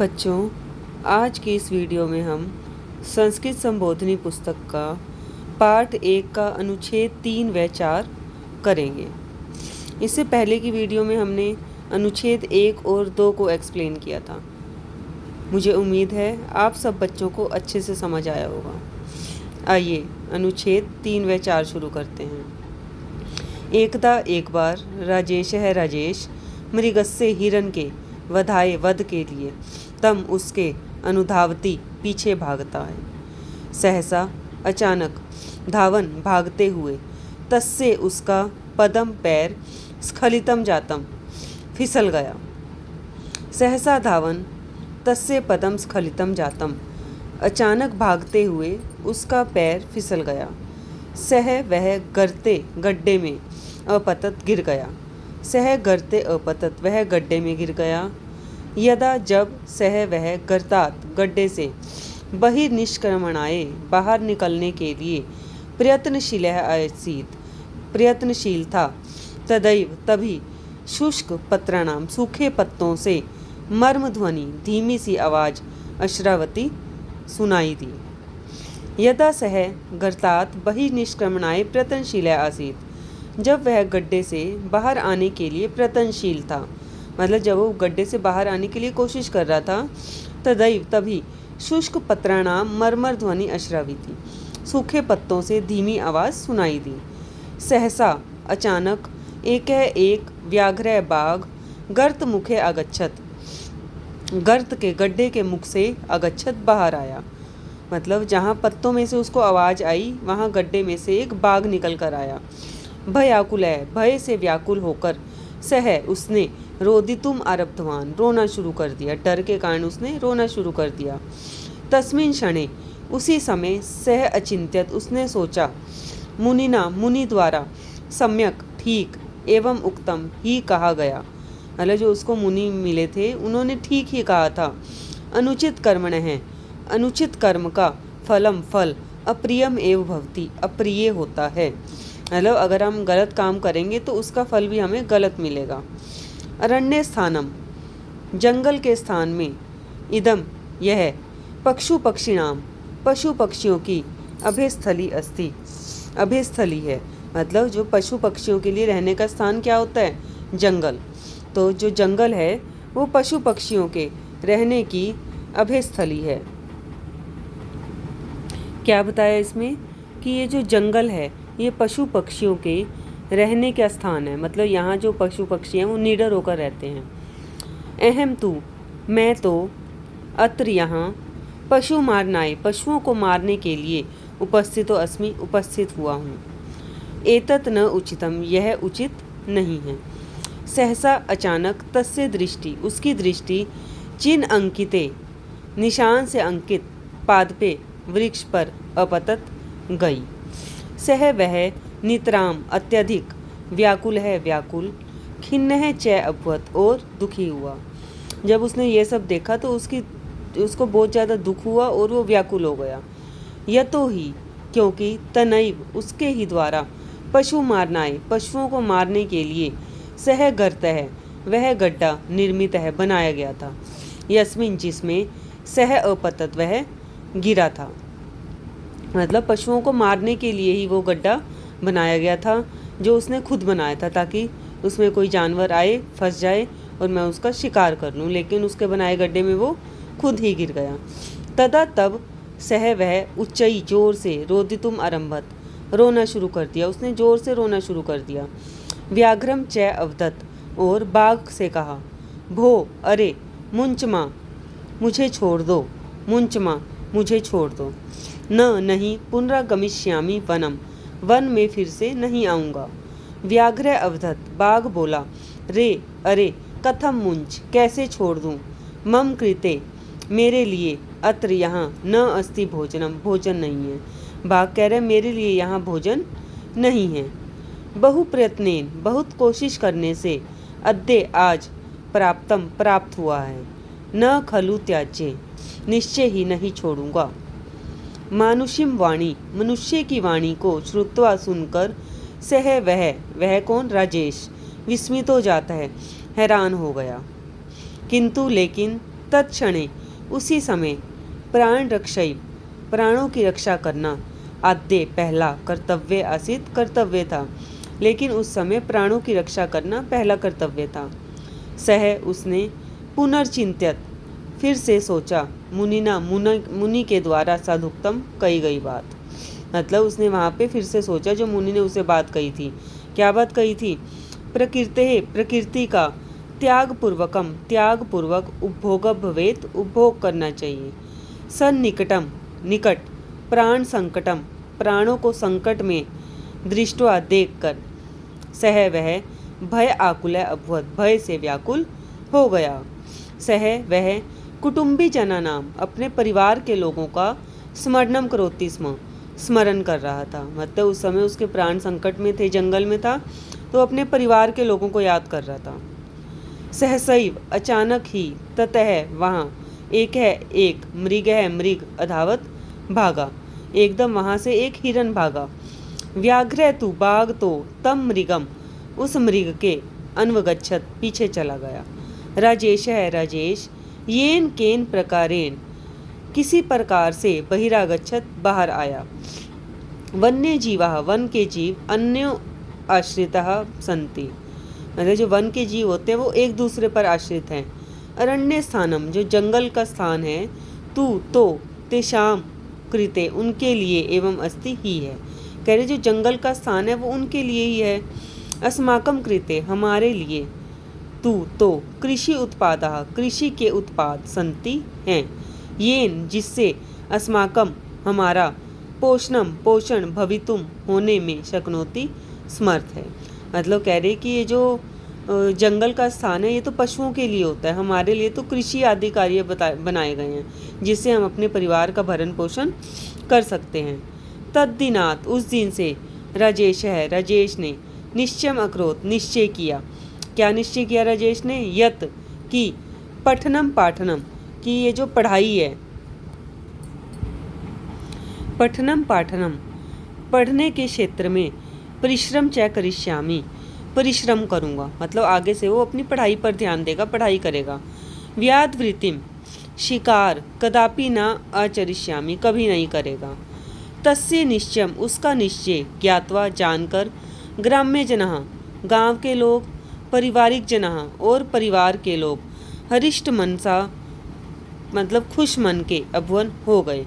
बच्चों, आज की इस वीडियो में हम संस्कृत संबोधनी पुस्तक का पाठ 1 का अनुच्छेद 3 व 4 करेंगे। इससे पहले की वीडियो में हमने अनुच्छेद 1 और 2 को एक्सप्लेन किया था। मुझे उम्मीद है आप सब बच्चों को अच्छे से समझ आया होगा। आइए अनुच्छेद 3 व 4 शुरू करते हैं। एकदा एक बार राजेश है राजेश मृगस्य हिरण के वधाए वध के लिए तम उसके अनुधावती पीछे भागता है। सहसा अचानक धावन भागते हुए तस्से उसका पदम पैर स्खलितम जातम फिसल गया। सहसा धावन तस्से पदम स्खलितम जातम, अचानक भागते हुए उसका पैर फिसल गया। सह वह गर्ते गड्ढे में अपतत गिर गया। सह गर्ते अपतत वह गड्ढे में गिर गया। यदा जब सह वह गर्तात गड्ढे से बहिर्निष्क्रमणाय बाहर निकलने के लिए प्रयत्नशील था, तदैव तभी शुष्क पत्राणाम सूखे पत्तों से मर्म ध्वनि धीमी सी आवाज अश्रावती सुनाई दी। यदा सह गर्तात बहिर्निष्क्रमणाय प्रयत्नशील आसीत, जब वह गड्ढे से बाहर आने के लिए प्रयत्नशील था, मतलब जब वो गड्ढे से बाहर आने के लिए कोशिश कर रहा था, तदैव तभी शुष्क पत्राणाम मरमर ध्वनि अश्राविती, सूखे पत्तों से धीमी आवाज़ सुनाई दी। सहसा अचानक एक व्याघ्र बाघ गर्त मुखे आगच्छत, गर्त के गड्ढे के मुख से आगच्छत बाहर आया। मतलब जहाँ पत्तों में से उसको आवाज़ आई वहाँ गड्ढे में से एक बाघ निकल कर आया। भयाकुल है, भय से व्याकुल होकर सह उसने रोदितुम आरब्धवान रोना शुरू कर दिया। डर के कारण उसने रोना शुरू कर दिया। तस्मिन् क्षणे उसी समय सह अचिंत्यत उसने सोचा, मुनिना मुनि द्वारा सम्यक ठीक एवं उक्तम ही कहा गया, मतलब जो उसको मुनि मिले थे उन्होंने ठीक ही कहा था। अनुचित कर्मण है, अनुचित कर्म का फल अप्रियम एव भवति, अप्रिय होता है। मतलब अगर हम गलत काम करेंगे तो उसका फल भी हमें गलत मिलेगा। अरण्य स्थानम, जंगल के स्थान में, इदम यह पक्षु पक्षिणाम पशु पक्षियों की अभयस्थली अस्ति, अभयस्थली है। मतलब जो पशु पक्षियों के लिए रहने का स्थान क्या होता है? जंगल। तो जो जंगल है वो पशु पक्षियों के रहने की अभयस्थली है। क्या बताया इसमें कि ये जो जंगल है ये पशु पक्षियों के रहने का स्थान है। मतलब यहाँ जो पशु पक्षी हैं वो निडर होकर रहते हैं। अहम तू, मैं तो अत्र यहाँ पशु मारनाय पशुओं को मारने के लिए उपस्थितो अस्मि उपस्थित हुआ हूँ। एतत् न उचितम, यह उचित नहीं है। सहसा अचानक तस्य दृष्टि उसकी दृष्टि चिन्ह अंकिते निशान से अंकित पादपे वृक्ष पर अपतत गई। सह वह नितराम अत्यधिक व्याकुल है व्याकुल, खिन्न है च अभवत और दुखी हुआ। जब उसने ये सब देखा तो उसको बहुत ज़्यादा दुख हुआ और वो व्याकुल हो गया। यतो ही क्योंकि तनैव उसके ही द्वारा पशु मारनाय पशुओं को मारने के लिए सह गर्त है वह गड्ढा निर्मित है बनाया गया था। यस्मिन जिसमें सह अपतत वह गिरा था। मतलब पशुओं को मारने के लिए ही वो गड्ढा बनाया गया था जो उसने खुद बनाया था, ताकि उसमें कोई जानवर आए फंस जाए और मैं उसका शिकार कर लूँ, लेकिन उसके बनाए गड्ढे में वो खुद ही गिर गया। तदा तब सह वह उच्चई जोर से रोदितुम आरंभत रोना शुरू कर दिया, उसने जोर से रोना शुरू कर दिया। व्याघ्रम च अवदत और बाघ से कहा, भो अरे मुंचमा मुझे छोड़ दो, मुंचमा मुझे छोड़ दो। न नहीं पुनरागमिष्यामि वनम, वन में फिर से नहीं आऊँगा। व्याघ्र अवधत बाघ बोला, रे अरे कथम मुंच कैसे छोड़ दूँ, मम कृते मेरे लिए, अत्र यहाँ न अस्ति भोजनम भोजन नहीं है। बाघ कह रहे मेरे लिए यहाँ भोजन नहीं है। बहु प्रयत्नेन बहुत कोशिश करने से, अद्य आज प्राप्तम प्राप्त हुआ है, न खलु त्याज्ये निश्चय ही नहीं छोड़ूंगा। मानुषिम वाणी मनुष्य की वाणी को श्रुत्वा सुनकर सह वह कौन? राजेश विस्मित हो जाता है, हैरान हो गया। किंतु लेकिन तत्क्षणे उसी समय प्राण रक्षैव प्राणों की रक्षा करना आद्य पहला कर्तव्य आसित कर्तव्य था, लेकिन उस समय प्राणों की रक्षा करना पहला कर्तव्य था। सह उसने पुनर्चिंत्यत फिर से सोचा मुनिना मुनि के द्वारा साधुक्तम कही गई बात। मतलब उसने वहाँ पे फिर से सोचा जो मुनि ने उसे बात कही थी। क्या बात कही थी? प्रकृति का त्याग पूर्वक उपभोग भवेत उपभोग करना चाहिए। सन्निकटम निकट प्राण संकटम प्राणों को संकट में दृष्टवा देखकर सह वह भय आकुल अभवत भय से व्याकुल हो गया। सह वह कुटुंबी जना नाम अपने परिवार के लोगों का स्मरणम करोति स्म स्मरण कर रहा था। मतलब उस समय उसके प्राण संकट में थे, जंगल में था, तो अपने परिवार के लोगों को याद कर रहा था। सहसैव अचानक ही ततः वहाँ एक मृग अधावत भागा, एकदम वहाँ से एक हिरन भागा। व्याघ्र तु बाघ तो तम मृगम उस मृग के अन्वगच्छत पीछे चला गया। राजेश येन केन प्रकारेण किसी प्रकार से बहिरागच्छत बाहर आया। वन्य जीवा वन के जीव अन्यो आश्रितः सन्ति, मतलब जो वन के जीव होते हैं वो एक दूसरे पर आश्रित हैं। अरण्य स्थानम जो जंगल का स्थान है, तू तो तेषाम कृते उनके लिए एवं अस्ति ही है। कह रहे जो जंगल का स्थान है वो उनके लिए ही है। अस्माकम कृते हमारे लिए। तू तो कृषि उत्पादः कृषि के उत्पाद सन्ति हैं। येन जिससे अस्माकम हमारा पोषण भवितुम होने में शक्नोति समर्थ है। मतलब कह रहे कि ये जो जंगल का स्थान है ये तो पशुओं के लिए होता है, हमारे लिए तो कृषि आदि कार्य बनाए गए हैं जिससे हम अपने परिवार का भरण पोषण कर सकते हैं। तद्दिनात उस दिन से राजेश ने निश्चयम अक्रोत निश्चय किया। क्या निश्चय किया राजेश ने? यत कि पठनम पाठनम कि ये जो पढ़ाई है, पठनम पाठनम पढ़ने के क्षेत्र में परिश्रम च करिष्यामि परिश्रम करूँगा। मतलब आगे से वो अपनी पढ़ाई पर ध्यान देगा, पढ़ाई करेगा। व्याधवृत्तिम शिकार कदापि न आचरिष्यामि कभी नहीं करेगा। तस्य निश्चयम उसका निश्चय ज्ञात्वा जानकर ग्राम्य जनः गांव के लोग, पारिवारिक जनः और परिवार के लोग, हरिष्ट मनसा मतलब खुश मन के अभवन हो गए।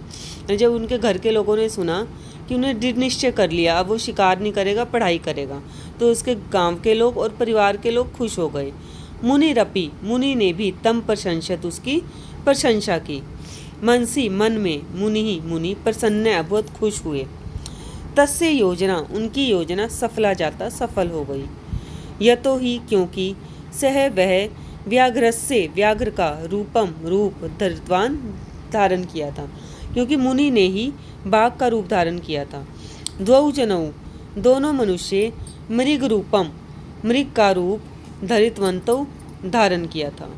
जब उनके घर के लोगों ने सुना कि उन्हें दृढ़ निश्चय कर लिया अब वो शिकार नहीं करेगा, पढ़ाई करेगा, तो उसके गांव के लोग और परिवार के लोग खुश हो गए। मुनि ने भी तम प्रशंसत उसकी प्रशंसा की। मनसी मन में मुनि प्रसन्न अभवत खुश हुए। तस्य योजना उनकी योजना सफल हो गई। यतो ही क्योंकि सह वह व्याघ्र का रूप धरित्वान धारण किया था, क्योंकि मुनि ने ही बाघ का रूप धारण किया था। द्वौ जनौ दोनों मनुष्य मृग का रूप धरितवंतो धारण किया था।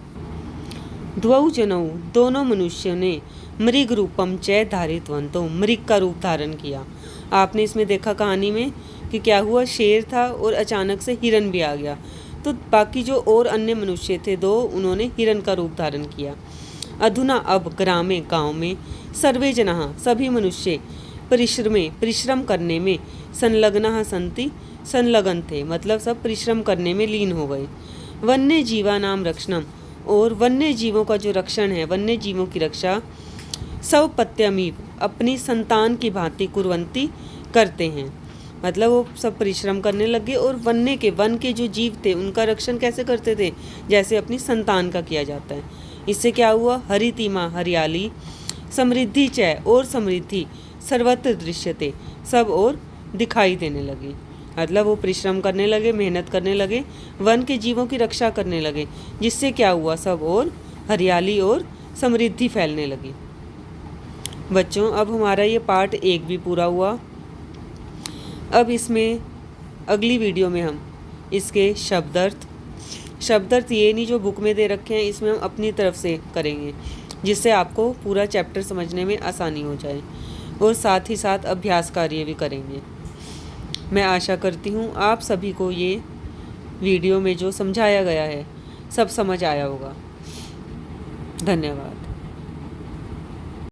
द्वौ जनौ दोनों मनुष्यों ने मृग रूपम च धारितवंतो मृग का रूप धारण किया। आपने इसमें देखा कहानी में कि क्या हुआ, शेर था और अचानक से हिरन भी आ गया, तो बाकी जो और अन्य मनुष्य थे दो, उन्होंने हिरन का रूप धारण किया। अधुना अब ग्रामे गांव में सर्वे जनाः सभी मनुष्य परिश्रम करने में संलग्न थे, मतलब सब परिश्रम करने में लीन हो गए। वन्य जीवा नाम रक्षणम और वन्य जीवों का जो रक्षण है, वन्य जीवों की रक्षा स्वपत्यमीव अपनी संतान की भांति कुर्वन्ति करते हैं। मतलब वो सब परिश्रम करने लगे और वन के जो जीव थे उनका रक्षण कैसे करते थे, जैसे अपनी संतान का किया जाता है। इससे क्या हुआ? हरितिमा हरियाली, समृद्धि च और समृद्धि सर्वत्र दृश्यते सब और दिखाई देने लगी। मतलब वो परिश्रम करने लगे, मेहनत करने लगे, वन के जीवों की रक्षा करने लगे, जिससे क्या हुआ? सब और हरियाली और समृद्धि फैलने लगी। बच्चों अब हमारा ये पार्ट 1 भी पूरा हुआ। अब इसमें अगली वीडियो में हम इसके शब्दार्थ ये नहीं जो बुक में दे रखे हैं, इसमें हम अपनी तरफ से करेंगे, जिससे आपको पूरा चैप्टर समझने में आसानी हो जाए, और साथ ही साथ अभ्यास कार्य भी करेंगे। मैं आशा करती हूँ आप सभी को ये वीडियो में जो समझाया गया है सब समझ आया होगा। धन्यवाद।